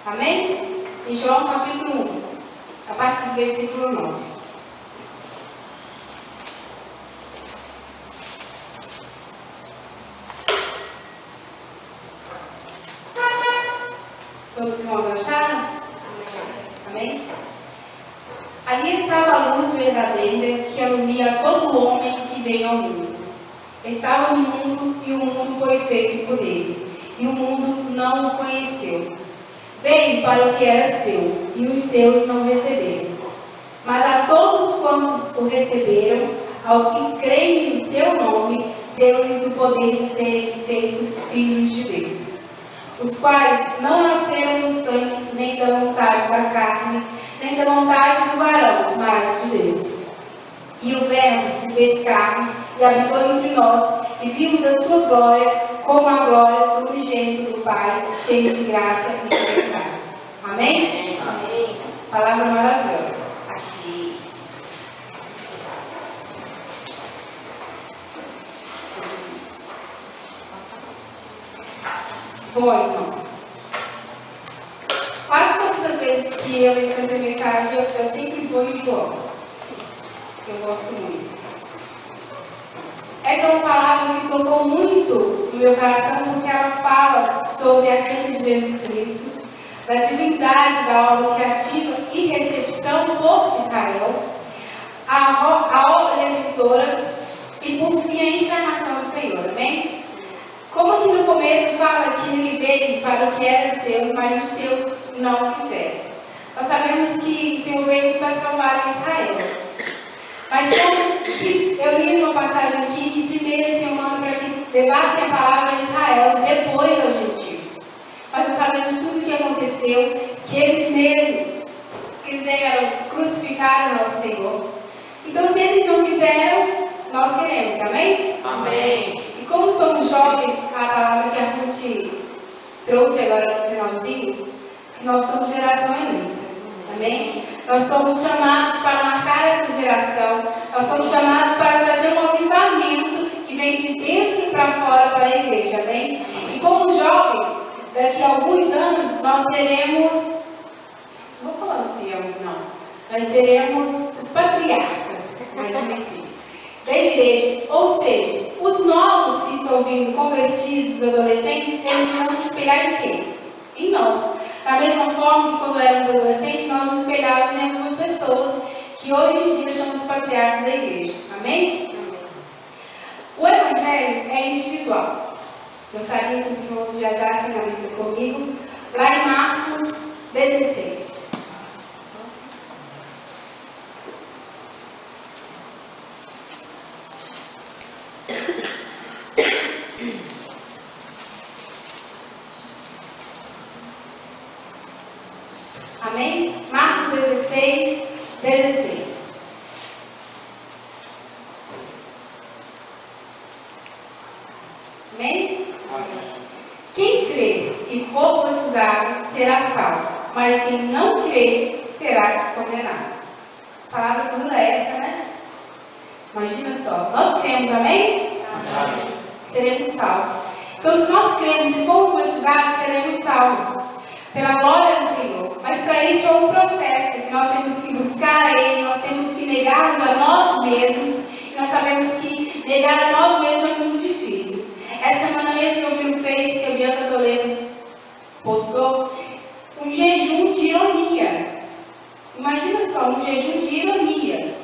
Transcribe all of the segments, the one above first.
Amém? Em João capítulo 1, a partir do versículo 9. Todos os irmãos acharam? Amém? Ali estava a luz verdadeira que alumia a todo homem que vem ao mundo. Estava no mundo e o mundo foi feito por ele, e o mundo não o conheceu. Veio para o que era seu, e os seus não receberam. Mas a todos quantos o receberam, aos que creem no seu nome, deu-lhes o poder de serem feitos filhos de Deus, os quais não nasceram do sangue, nem da vontade da carne, nem da vontade do varão, mas de Deus. E o Verbo se fez carne e habitou entre nós, e vimos a sua glória como a glória do unigênito do Pai, cheio de graça e de verdade. Amém? Amém. Palavra maravilhosa. Achei. Bom, irmãos, quase todas as vezes que eu venho trazer mensagem, eu sempre vou em João. Eu gosto muito. Essa é uma palavra que tocou muito no meu coração, porque ela fala sobre a acerca de Jesus Cristo, da divindade da obra criativa e recepção por Israel, a obra redentora e por fim a encarnação do Senhor. Amém? Como aqui no começo fala que ele veio para o que era seus, mas os seus não quiseram. Nós sabemos que o Senhor veio para salvar Israel. Mas como eu li numa passagem aqui que primeiro o Senhor manda para que levassem a palavra a Israel, depois aos gentios. Mas nós sabemos tudo o que aconteceu, que eles mesmos quiseram crucificar o nosso Senhor. Então, se eles não quiseram, nós queremos. Amém? Amém. E como somos jovens, a palavra que a Ruth trouxe agora no finalzinho, que nós somos geração elita. Amém? Nós somos chamados para marcar essa geração. Nós somos chamados para trazer um avivamento que vem de dentro para fora para a igreja. Amém? E como jovens, daqui a alguns anos, nós teremos... Não vou falar assim, não. Nós teremos os patriarcas da igreja. Ou seja, os novos que estão vindo convertidos, os adolescentes, eles vão se espelhar em quê? Em nós. Da mesma forma que quando éramos adolescentes, nós nos espelhávamos em algumas pessoas que hoje em dia são os patriarcas da igreja. Amém? O evangelho é individual. Gostaria que os irmãos viajassem na Bíblia comigo, lá em Marcos 16. Amém? Marcos 16, 16. Amém? Quem crê e for batizado será salvo, mas quem não crê será condenado. Palavra dura essa, né? Imagina só. Nós cremos, amém? Amém. Seremos salvos. Então, se nós cremos e formos batizados, seremos salvos pela glória do Senhor. Mas para isso é um processo que nós temos que buscar a Ele, nós temos que negar-nos a nós mesmos, e nós sabemos que negar a nós mesmos é muito difícil. Essa semana mesmo eu vi no Face que a Bianca Toledo postou um jejum de ironia. Imagina só, um jejum de ironia.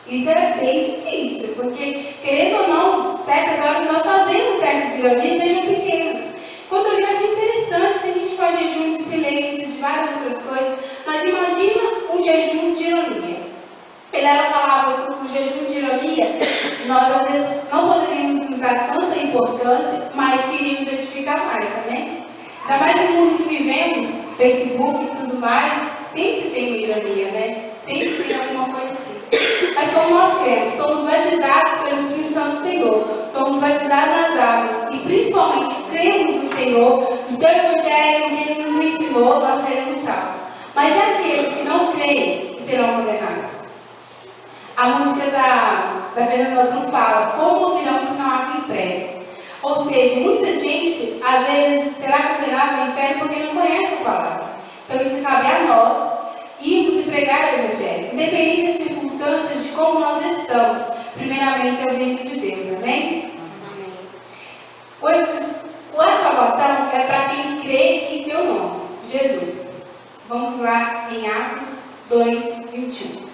Isso é bem difícil, porque, querendo ou não, certas horas nós fazemos certas ironias, sejam pequenas. Quando eu vi, eu achei interessante, se a gente faz jejum de silêncio, de várias outras coisas, mas imagina um jejum de ironia. Ele era falava que o jejum de ironia, nós às vezes não poderíamos nos dar tanta importância, mas queríamos edificar mais, amém? Ainda mais no mundo que vivemos, Facebook e tudo mais, sempre tem uma ironia, né? Sempre tem alguma coisa assim. Mas como nós cremos, somos batizados pelo Espírito Santo do Senhor, somos batizados nas águas e principalmente cremos no Senhor, no seu Evangelho, no que Ele nos ensinou, nós seremos salvos. Mas é aqueles que não creem que serão condenados. A música da Fernanda Brum fala, como ouvirão se não há quem pregue? Ou seja, muita gente, às vezes, será condenada ao inferno porque não conhece a palavra. Então, isso cabe a nós irmos e pregar o Evangelho, independente das circunstâncias, de como nós estamos. Primeiramente, é o reino de Deus, amém? A salvação é para quem crê em seu nome, Jesus. Vamos lá em Atos 2, 21.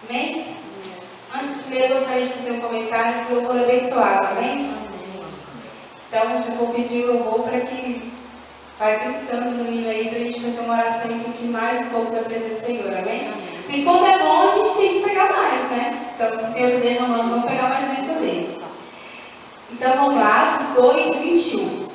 Amém? Antes de ler, eu gostaria de fazer um comentário para o louvor abençoado, amém? Então, já vou pedir o louvor para que vai pensando no hino aí, para a gente fazer uma oração e sentir mais um pouco da presença do Senhor, amém? E quando é bom, a gente tem que pegar mais, né? Então, se o Senhor derramando, vamos pegar mais bênção dele. Então, vamos lá, Atos 2, 21.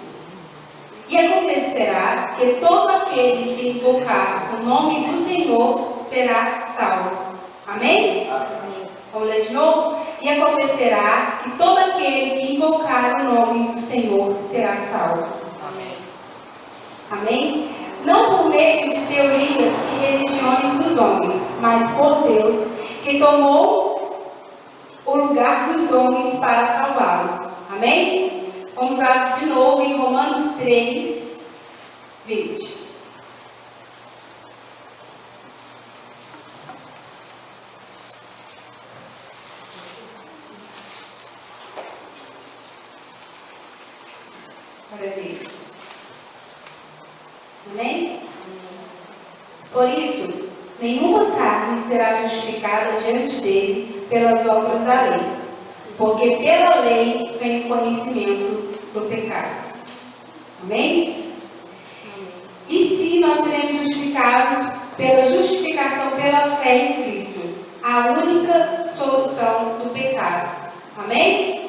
E acontecerá que todo aquele que invocar o nome do Senhor será salvo. Amém? Amém. Vamos ler de novo? E acontecerá que todo aquele que invocar o nome do Senhor será salvo. Amém. Amém? Não por meio de teorias e religiões dos homens, mas por Deus, que tomou o lugar dos homens para salvá-los. Amém? Vamos lá de novo em Romanos 3, 20. Amém? Por isso, nenhuma carne será justificada diante dele pelas obras da lei, porque pela lei vem o conhecimento do pecado. Amém? E se nós seremos justificados pela justificação pela fé em Cristo, a única solução do pecado. Amém?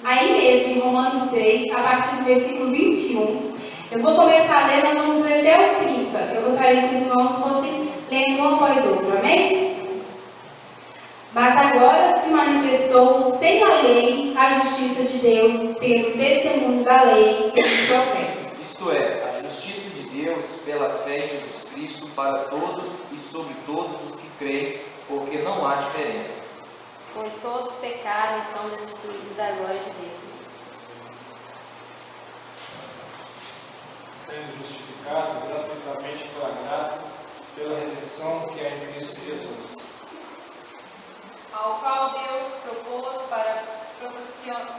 Aí mesmo, em Romanos 3, a partir do versículo 21, eu vou começar a ler, nós vamos ler até o 30. Eu gostaria que os irmãos fossem lendo um após outro, amém? Mas agora se manifestou sem a lei a justiça de Deus, tendo testemunho da lei e dos profetas. Isto é, a justiça de Deus pela fé em Jesus Cristo para todos e sobre todos os que creem, porque não há diferença. Pois todos pecaram e estão destituídos da glória de Deus. Sendo justificados gratuitamente pela graça, pela redenção que é em Cristo Jesus. Ao qual Deus propôs para propiciação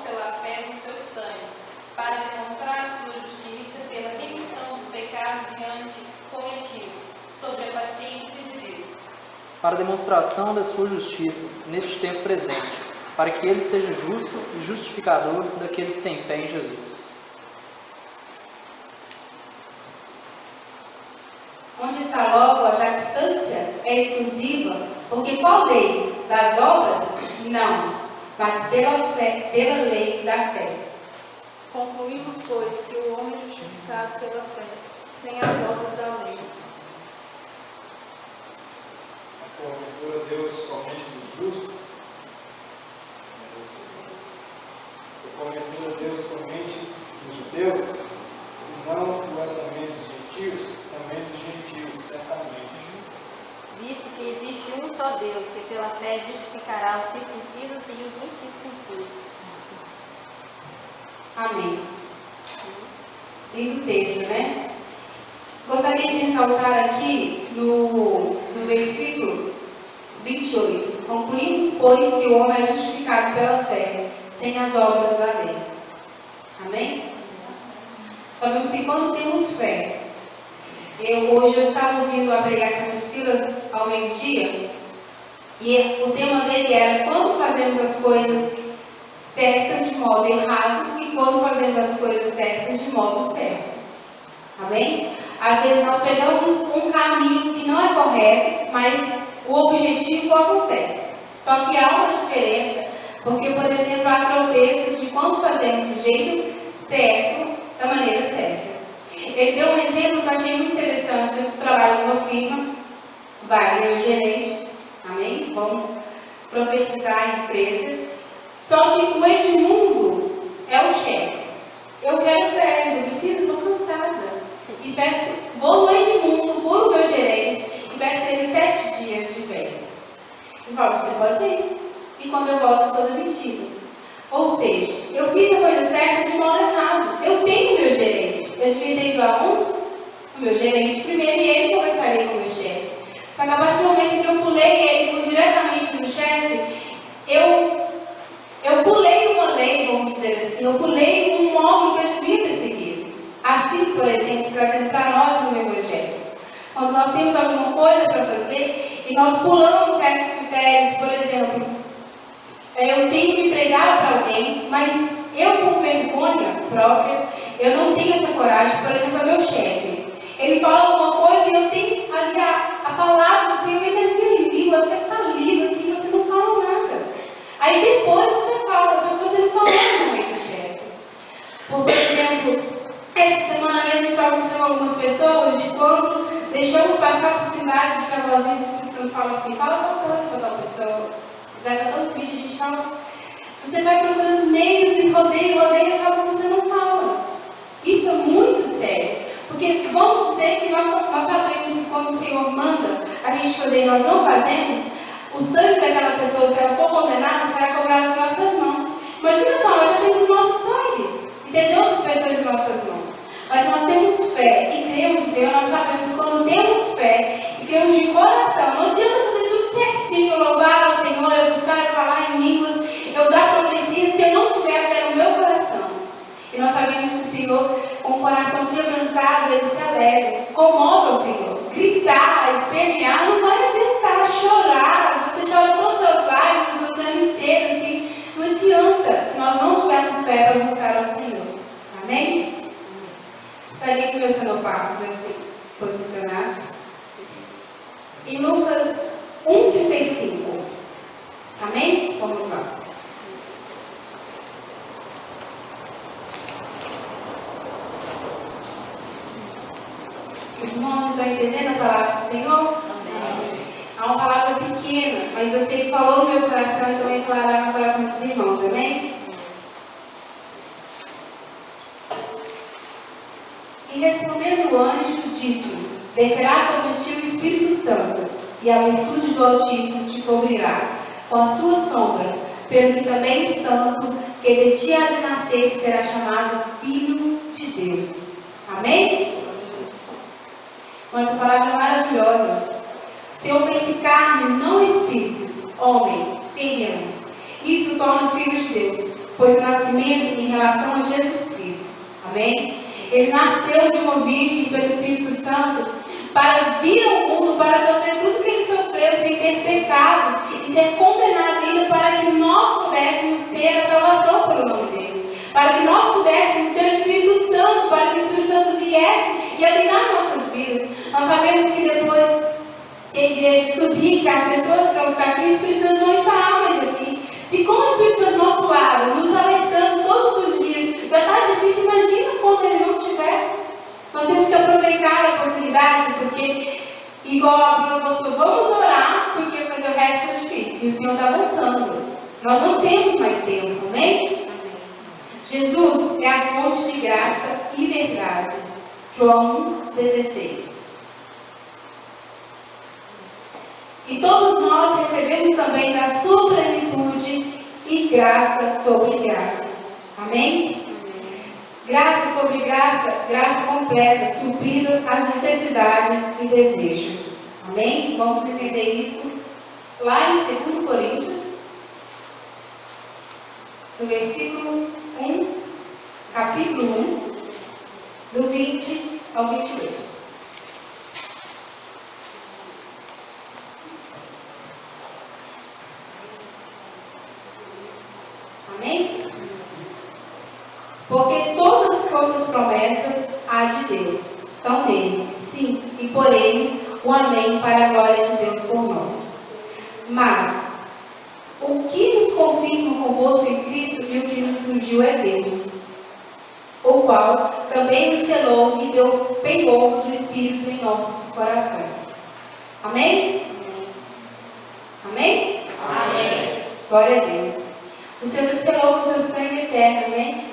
pela fé no seu sangue, para demonstrar a sua justiça pela remissão dos pecados diante cometidos, sobre a paciência de Deus. Para demonstração da sua justiça neste tempo presente, para que ele seja justo e justificador daquele que tem fé em Jesus. Onde está logo a jactância é exclusiva, porque qual lei? Das obras? Não, mas pela lei da fé. Concluímos, pois, que o homem é justificado pela fé, sem as obras da lei. Porventura Deus somente dos justos? Porventura Deus somente dos judeus? E não o é também dos gentios? Também dos gentios, certamente. Visto que existe um só Deus, que pela fé justificará os circuncisos e os incircuncisos. Amém. Lindo texto, né? Gostaria de ressaltar aqui no versículo 28. Concluímos, pois, que o homem é justificado pela fé, sem as obras da lei. Amém? Sabemos que quando temos fé, hoje eu estava ouvindo a pregação de Silas ao meio-dia, e o tema dele era quando fazemos as coisas certas de modo errado e quando fazemos as coisas certas de modo certo. Amém? Às vezes nós pegamos um caminho que não é correto, mas o objetivo acontece. Só que há uma diferença, porque, por exemplo, há tropeços de quando fazemos do jeito certo, da maneira certa. Ele deu um exemplo que eu achei muito interessante. Eu trabalho numa firma, Wagner, o gerente, amém? Vamos profetizar a empresa. Só que o Edmundo é o chefe. Eu quero férias, eu preciso, estou cansada. E peço, vou no Edmundo, pulo o meu gerente e peço ele 7 dias de férias. E falo, você pode ir. E quando eu volto, eu sou demitida. Ou seja, eu fiz a coisa certa de modo errado. Eu tenho meu gerente. Eu devia ter ido aonde? O meu gerente primeiro e ele conversaria com o meu chefe. Só que a partir do momento que eu pulei ele, fui diretamente no chefe, eu pulei uma lei, vamos dizer assim, eu pulei um módulo que eu devia ter seguido. Assim, por exemplo, trazendo para nós no Evangelho. Quando nós temos alguma coisa para fazer e nós pulamos certos critérios, por exemplo, eu tenho que pregar para alguém, mas eu, por vergonha própria, eu não tenho essa coragem. Por exemplo, é meu chefe. Ele fala alguma coisa e eu tenho ali a palavra, assim, eu ainda me língua, eu tenho saliva, assim, você não fala nada. Aí depois você fala, só que você não falou no momento certo. Por exemplo, essa semana mesmo eu estava conversando com algumas pessoas de quando deixamos passar a oportunidade de que a vozinha do Espírito Santo fala assim, fala uma coisa para tal pessoa. Mas ela é tão triste, a gente fala, você vai procurando meios e rodeia, e acaba que você não fala. Isso é muito sério. Porque vamos dizer que nós sabemos que quando o Senhor manda a gente fazer e nós não fazemos, o sangue daquela pessoa, se ela for condenada, será cobrado nas nossas mãos. Imagina só, nós já temos o nosso sangue e tem de outras pessoas em nossas mãos. Mas nós temos fé e cremos no Senhor, nós sabemos que quando temos fé e cremos de coração, não adianta fazer tudo certinho, louvar ao Senhor, eu buscar e falar em línguas, eu dar profecia, se eu não tiver fé no meu coração. E nós sabemos que o Senhor, com o coração quebrantado, ele se alegra, comove o Senhor. Gritar, espernear, não vai adiantar. Chorar, você chora todas as lágrimas do ano inteiro, assim, não adianta, se nós não tivermos fé para buscar ao Senhor. Amém? Gostaria que meus sonopassos já se posicionassem. Em Lucas 1,35. Amém? Vamos lá. Os irmãos estão entendendo a palavra do Senhor? Amém. É uma palavra pequena, mas eu sei que falou no meu coração, então eu vou falar no coração dos irmãos, amém? E respondendo o anjo, disse-lhe, descerá sobre ti o Espírito Santo, e a virtude do Altíssimo te cobrirá com a sua sombra, pelo que também o santo que de ti há de nascer será chamado Filho de Deus. Amém? Mas a palavra é maravilhosa. O Senhor fez carne, não espírito, homem, terreno. Isso torna filho de Deus, pois o nascimento em relação a Jesus Cristo. Amém? Ele nasceu de uma virgem pelo Espírito Santo para vir ao mundo, para sofrer tudo que ele sofreu, sem ter pecados e ser condenado ainda para que nós pudéssemos ter a salvação pelo nome dele. Para que nós pudéssemos ter o Espírito Santo, para que o Espírito Santo viesse e habitar nossas vidas. Nós sabemos que depois que a igreja subir, que as pessoas que vão ficar aqui, o Espírito Santo não estará mais aqui. Se com o Espírito Santo do nosso lado, nos alertando todos os dias, já está difícil, imagina quando ele não estiver. Nós temos que aproveitar a oportunidade, porque, igual a Bruna postou, vamos orar, porque fazer o resto é difícil. E o Senhor está voltando. Nós não temos mais tempo, amém? Jesus é a fonte de graça e verdade. João 1,16. E todos nós recebemos também da sua plenitude e graça sobre graça. Amém? Graça sobre graça, graça completa, suprindo as necessidades e desejos. Amém? Vamos entender isso lá em 2 Coríntios, no versículo 1, capítulo 1, do 20 ao 22. Amém? Porque todas as promessas há de Deus são dele, sim, e por ele o amém para a glória de Deus por nós. Mas o que nos confirma convosco em Cristo e o que nos ungiu é Deus, o qual também nos selou e deu penhor do Espírito em nossos corações. Amém? Amém? Amém. Glória a Deus. O Senhor nos selou com o seu sangue eterno, amém?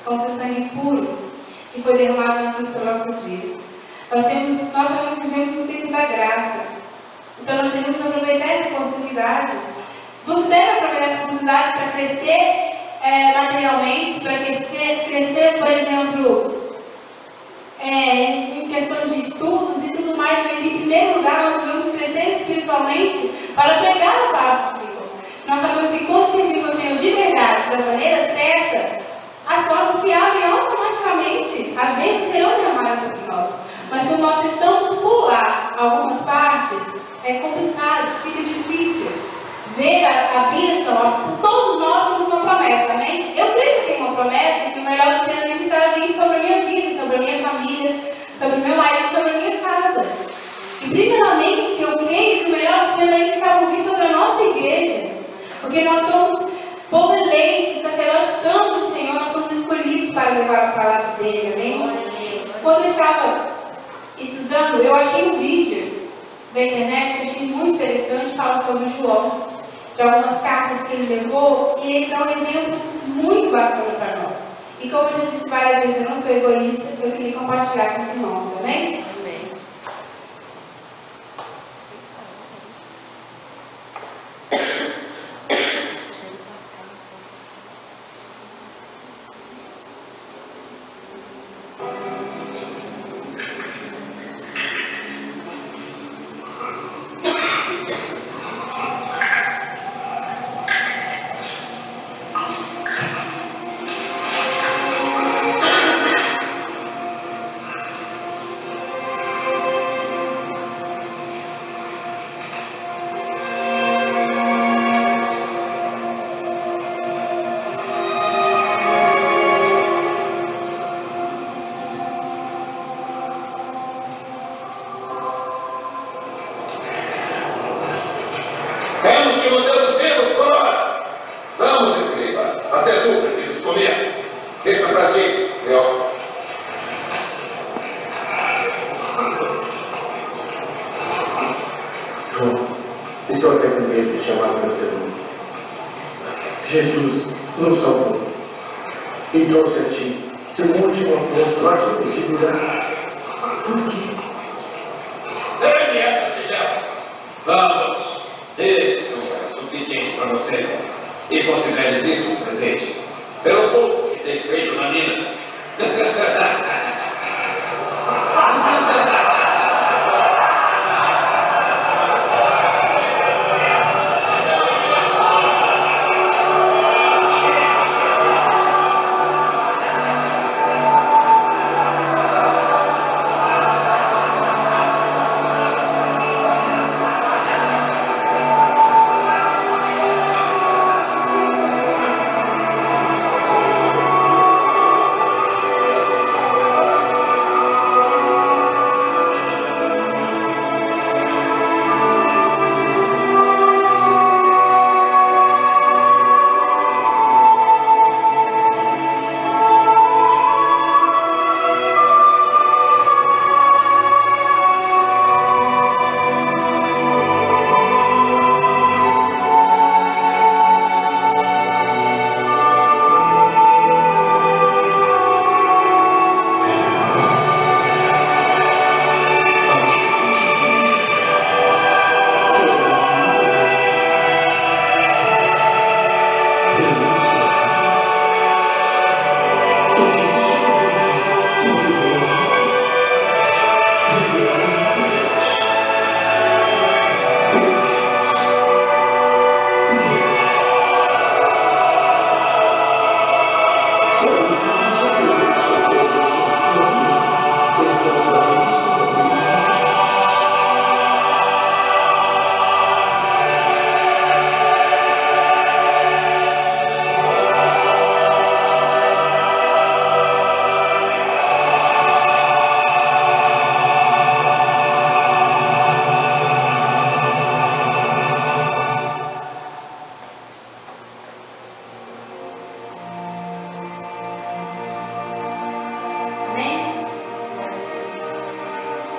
Com o seu sangue puro, que foi derramado na cruz pelas nossas vidas. Nós vivemos um tempo da graça. Então nós devemos aproveitar essa oportunidade. Você deve aproveitar essa oportunidade para crescer materialmente, para crescer, por exemplo, em questão de estudos e tudo mais, mas em primeiro lugar nós devemos crescer espiritualmente para pregar a palavra do Senhor. Nós sabemos que quando servimos o Senhor de verdade, da maneira certa, as portas se abrem automaticamente, as bênçãos serão derramadas sobre nós. Mas quando nós tentamos pular algumas partes, é complicado, fica difícil ver a bênção. Todos nós temos uma promessa, amém? Eu creio que tem uma promessa que o melhor do Senhor está vindo sobre a minha vida, sobre a minha família, sobre o meu marido, sobre a minha casa. E primeiramente, eu creio que o melhor do Senhor ainda está por vir sobre a nossa igreja, porque nós somos povo eleito, sacerdotes santos do Senhor, nós somos escolhidos para levar a palavra dele, amém? Quando eu estava estudando, eu achei um vídeo da internet que eu achei muito interessante, fala sobre João, de algumas cartas que ele levou, e ele dá um exemplo muito bacana para nós. E como eu já disse várias vezes, eu não sou egoísta, eu queria compartilhar com os irmãos, amém? Jesus nos salvou e trouxe a ti seu último apóstolo aqui neste lugar. Por quê? Ele é do céu. Vamos, isso é suficiente para você. E consideres isso um presente. Pelo pouco que tens feito na mina.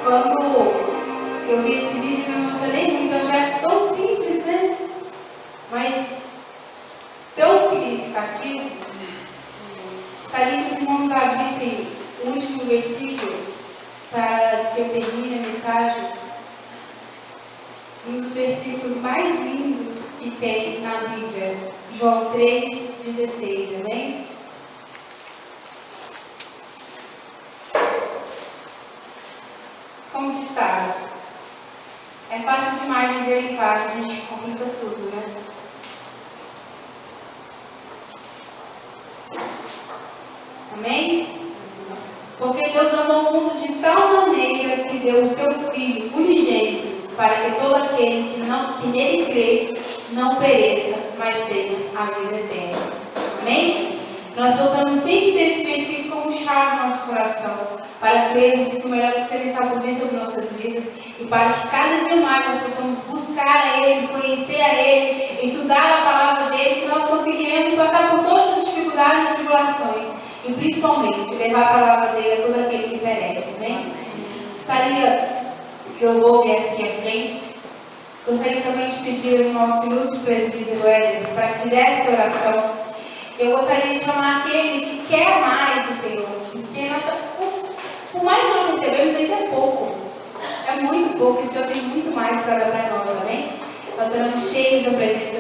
Quando eu vi esse vídeo, eu me emocionei muito. É um gesto tão simples, né? Mas tão significativo. que eu termine a mensagem, um dos versículos mais lindos que tem na Bíblia, João 3,16, amém? Como estás? É fácil demais viver em paz, a gente complica tudo, né? Amém? Porque Deus amou o mundo de tal maneira que deu o seu Filho unigênito, para que todo aquele que nele crê não pereça, mas tenha a vida eterna. Amém? Nós possamos sempre ter esse versículo como chave no nosso coração, para crermos que o melhor Senhor está por vir sobre nossas vidas e para que cada dia mais nós possamos buscar a Ele, conhecer a Ele, estudar a palavra dEle, que nós conseguiremos passar por todas as dificuldades e tribulações e principalmente levar a palavra dEle a todo aquele que merece. Amém? Gostaria que o louvor viesse aqui à frente. Gostaria também de pedir ao nosso ilustre presbítero Éder para que fizesse essa oração. Eu gostaria de chamar aquele que quer mais do Senhor, porque por mais que nós recebemos, ainda é pouco. É muito pouco, e o Senhor tem muito mais para dar para nós, amém? Nós estamos cheios da presença